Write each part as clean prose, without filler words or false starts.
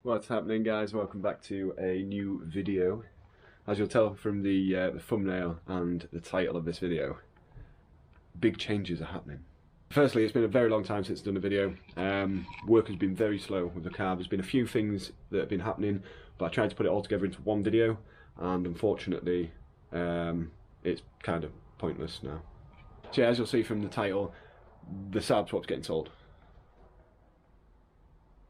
What's happening, guys? Welcome back to a new video. As you'll tell from the thumbnail and the title of this video, big changes are happening. Firstly, it's been a very long time since I've done a video. Work has been very slow with the car. There's been a few things that have been happening, but I tried to put it all together into one video, and unfortunately it's kind of pointless now. So yeah, as you'll see from the title, the Saab swap's getting sold.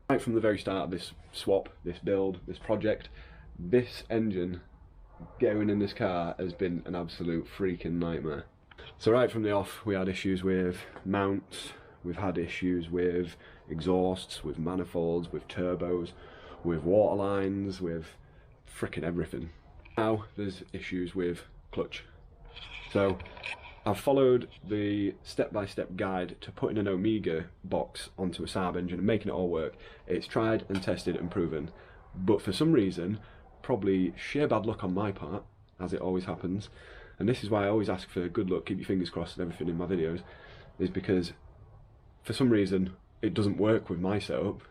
Right from the very start of this swap, this build, this project, this engine going in this car has been an absolute freaking nightmare. So right from the off, we had issues with mounts, we've had issues with exhausts, with manifolds, with turbos, with water lines, with frickin' everything. Now there's issues with clutch. So I've followed the step-by-step guide to putting an Omega box onto a Saab engine and making it all work. It's tried and tested and proven, but for some reason, probably sheer bad luck on my part, as it always happens, and this is why I always ask for good luck, keep your fingers crossed and everything in my videos, is because for some reason it doesn't work with my setup.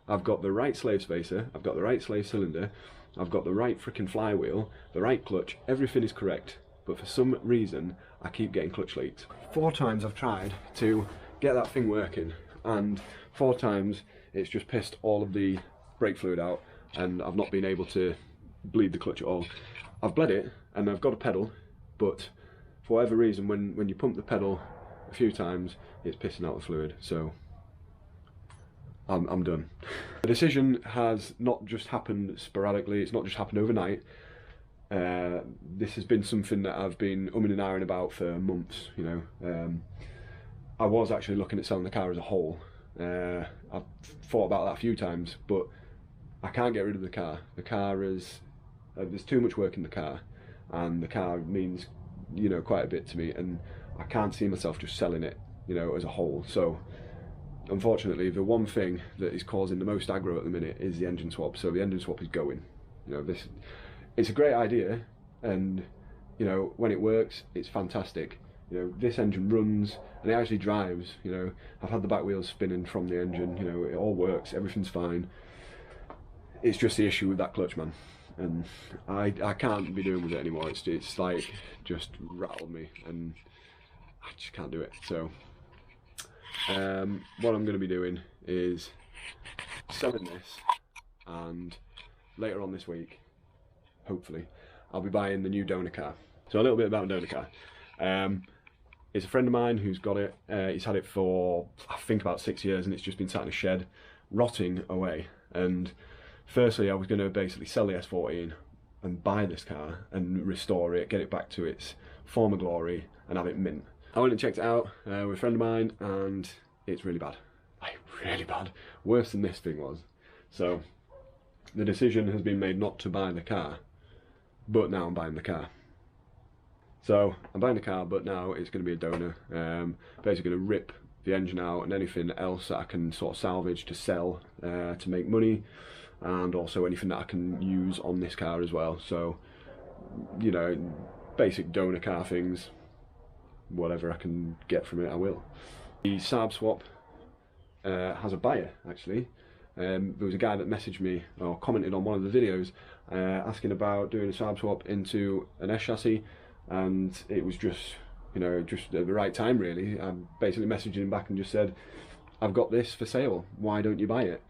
I've got the right slave spacer, I've got the right slave cylinder, I've got the right freaking flywheel, the right clutch, everything is correct. But for some reason, I keep getting clutch leaks. 4 times I've tried to get that thing working, and 4 times it's just pissed all of the brake fluid out, and I've not been able to bleed the clutch at all. I've bled it, and I've got a pedal, but for whatever reason, when you pump the pedal a few times, it's pissing out the fluid, so I'm done. The decision has not just happened sporadically, it's not just happened overnight. This has been something that I've been umming and ahhing about for months, you know. I was actually looking at selling the car as a whole. I've thought about that a few times, but I can't get rid of the car. The car is, there's too much work in the car, and the car means, you know, quite a bit to me, and I can't see myself just selling it, you know, as a whole. So unfortunately, the one thing that is causing the most aggro at the minute is the engine swap. So the engine swap is going. You know, it's a great idea, and you know, when it works, it's fantastic. You know, this engine runs and it actually drives. You know, I've had the back wheels spinning from the engine. You know, it all works, everything's fine. It's just the issue with that clutch, man, and I can't be doing with it anymore. It's like just rattled me, and I just can't do it. So what I'm going to be doing is selling this, and later on this week, hopefully, I'll be buying the new donor car. So a little bit about donor car. It's a friend of mine who's got it. He's had it for, I think, about 6 years, and it's just been sat in a shed, rotting away. And firstly, I was going to basically sell the S14 and buy this car and restore it, get it back to its former glory, and have it mint. I went and checked it out with a friend of mine, and it's really bad. Like, really bad. Worse than this thing was. So the decision has been made not to buy the car, but now I'm buying the car. So I'm buying the car, but now it's going to be a donor. Basically going to rip the engine out and anything else that I can sort of salvage to sell to make money, and also anything that I can use on this car as well. So, you know, basic donor car things, whatever I can get from it, I will. The Saab swap has a buyer, actually. There was a guy that messaged me or commented on one of the videos asking about doing a Saab swap into an S chassis, and it was just, you know, just at the right time really. I basically messaged him back and just said, I've got this for sale, why don't you buy it?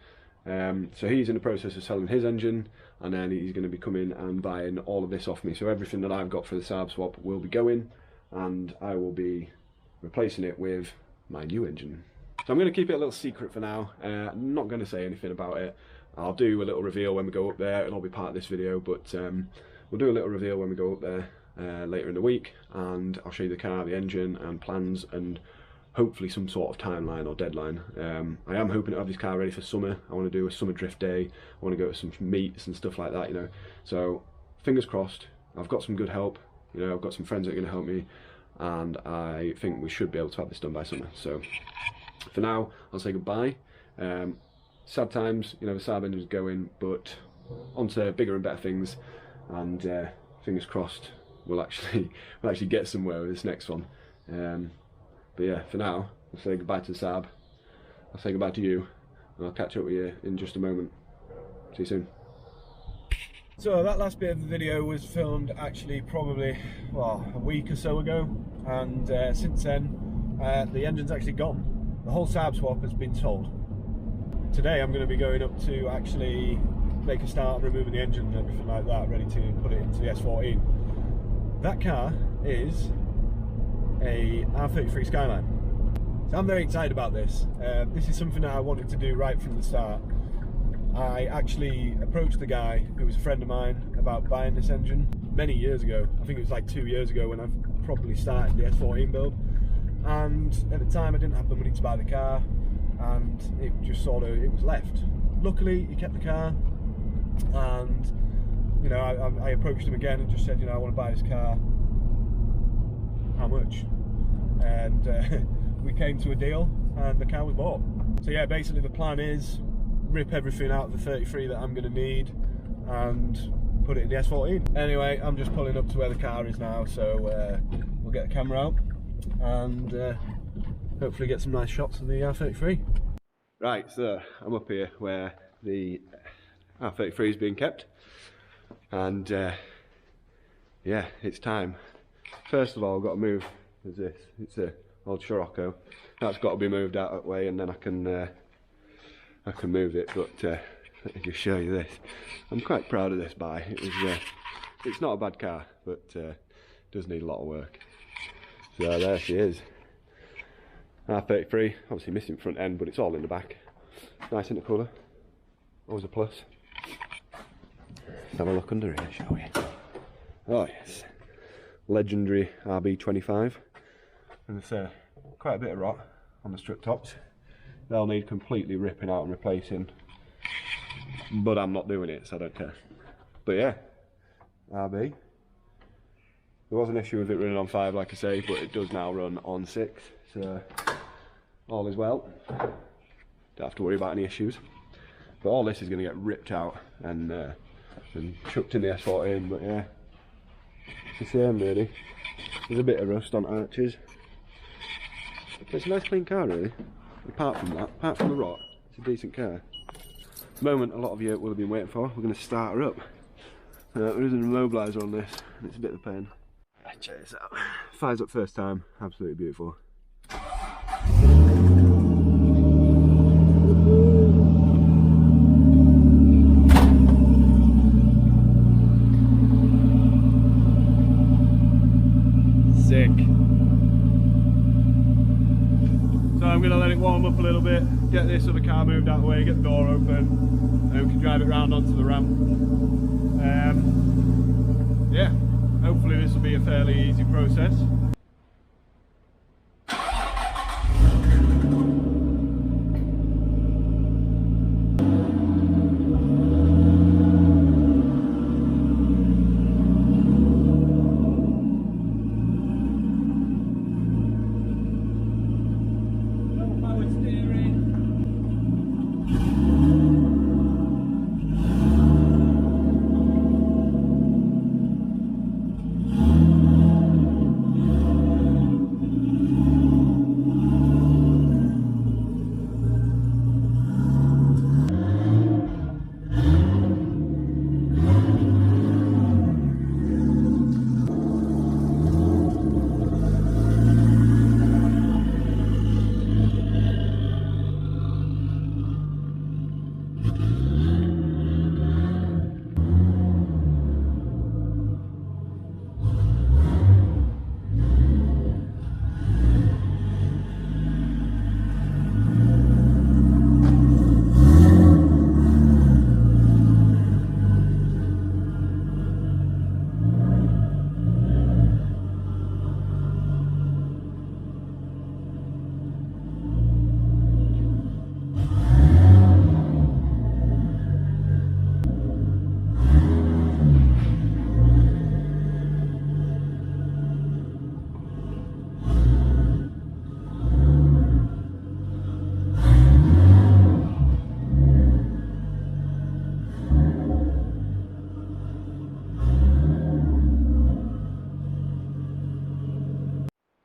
So he's in the process of selling his engine, and then he's going to be coming and buying all of this off me. So everything that I've got for the Saab swap will be going, and I will be replacing it with my new engine. So I'm going to keep it a little secret for now. I'm not going to say anything about it. I'll do a little reveal when we go up there. It'll all be part of this video, but we'll do a little reveal when we go up there later in the week, and I'll show you the car, the engine, and plans, and hopefully some sort of timeline or deadline. I am hoping to have this car ready for summer. I want to do a summer drift day. I want to go to some meets and stuff like that, you know. So fingers crossed. I've got some good help. You know, I've got some friends that are going to help me, and I think we should be able to have this done by summer. So for now, I'll say goodbye. Sad times, you know, the Saab engine's going, but on to bigger and better things, and fingers crossed we'll actually get somewhere with this next one. But yeah, for now, I'll say goodbye to Saab, I'll say goodbye to you, and I'll catch up with you in just a moment. See you soon. So that last bit of the video was filmed actually probably, well, a week or so ago, and since then the engine's actually gone. The whole Saab swap has been sold. Today I'm going to be going up to actually make a start on removing the engine and everything like that, ready to put it into the S14. That car is a R33 Skyline. So I'm very excited about this. This is something that I wanted to do right from the start. I actually approached the guy who was a friend of mine about buying this engine many years ago. I think it was like 2 years ago when I probably started the S14 build. And at the time I didn't have the money to buy the car, and it just sort of, it was left. Luckily he kept the car, and you know, I approached him again and just said, you know, I want to buy this car, how much? And we came to a deal and the car was bought. So yeah, basically the plan is rip everything out of the 33 that I'm going to need and put it in the S14. Anyway, I'm just pulling up to where the car is now, so we'll get the camera out and hopefully get some nice shots of the R33. Right, so I'm up here where the R33 is being kept, and yeah, it's time. First of all, I've got to move. There's this. It's a old Scirocco. That's got to be moved out that way, and then I can move it. But let me just show you this. I'm quite proud of this buy. It was. It's not a bad car, but does need a lot of work. So there she is. R33, obviously missing front end, but it's all in the back. Nice in the colour. Always a plus. Let's have a look under here, shall we? Oh yes. Legendary RB25. And there's quite a bit of rot on the strut tops. They'll need completely ripping out and replacing. But I'm not doing it, so I don't care. But yeah, RB. There was an issue with it running on 5, like I say, but it does now run on 6. So all is well. Don't have to worry about any issues. But all this is going to get ripped out and chucked in the S14. But yeah, it's the same really. There's a bit of rust on arches. But it's a nice clean car really. Apart from that, apart from the rot, it's a decent car. The moment a lot of you will have been waiting for, we're going to start her up. There is an immobiliser on this, and it's a bit of a pain. Check this out. Fires up first time, absolutely beautiful. Sick. So I'm going to let it warm up a little bit, get this other car moved out of the way, get the door open, and we can drive it round onto the ramp. Yeah, hopefully this will be a fairly easy process.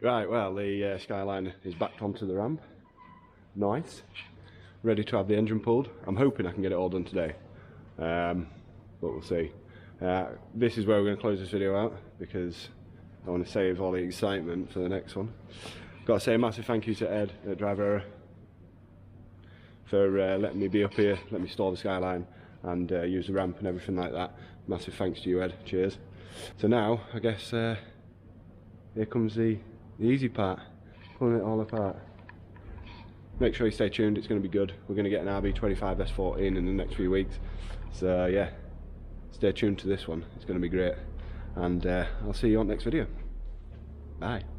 Right, well, the Skyline is backed onto the ramp. Nice. Ready to have the engine pulled. I'm hoping I can get it all done today. but we'll see. This is where we're going to close this video out, because I want to save all the excitement for the next one. Got to say a massive thank you to Ed at Driver for letting me be up here, let me store the Skyline and use the ramp and everything like that. Massive thanks to you, Ed. Cheers. So now I guess here comes the easy part, pulling it all apart. Make sure you stay tuned, it's going to be good. We're going to get an RB25 S14 in the next few weeks, so yeah, stay tuned to this one, it's going to be great. And I'll see you on the next video. Bye.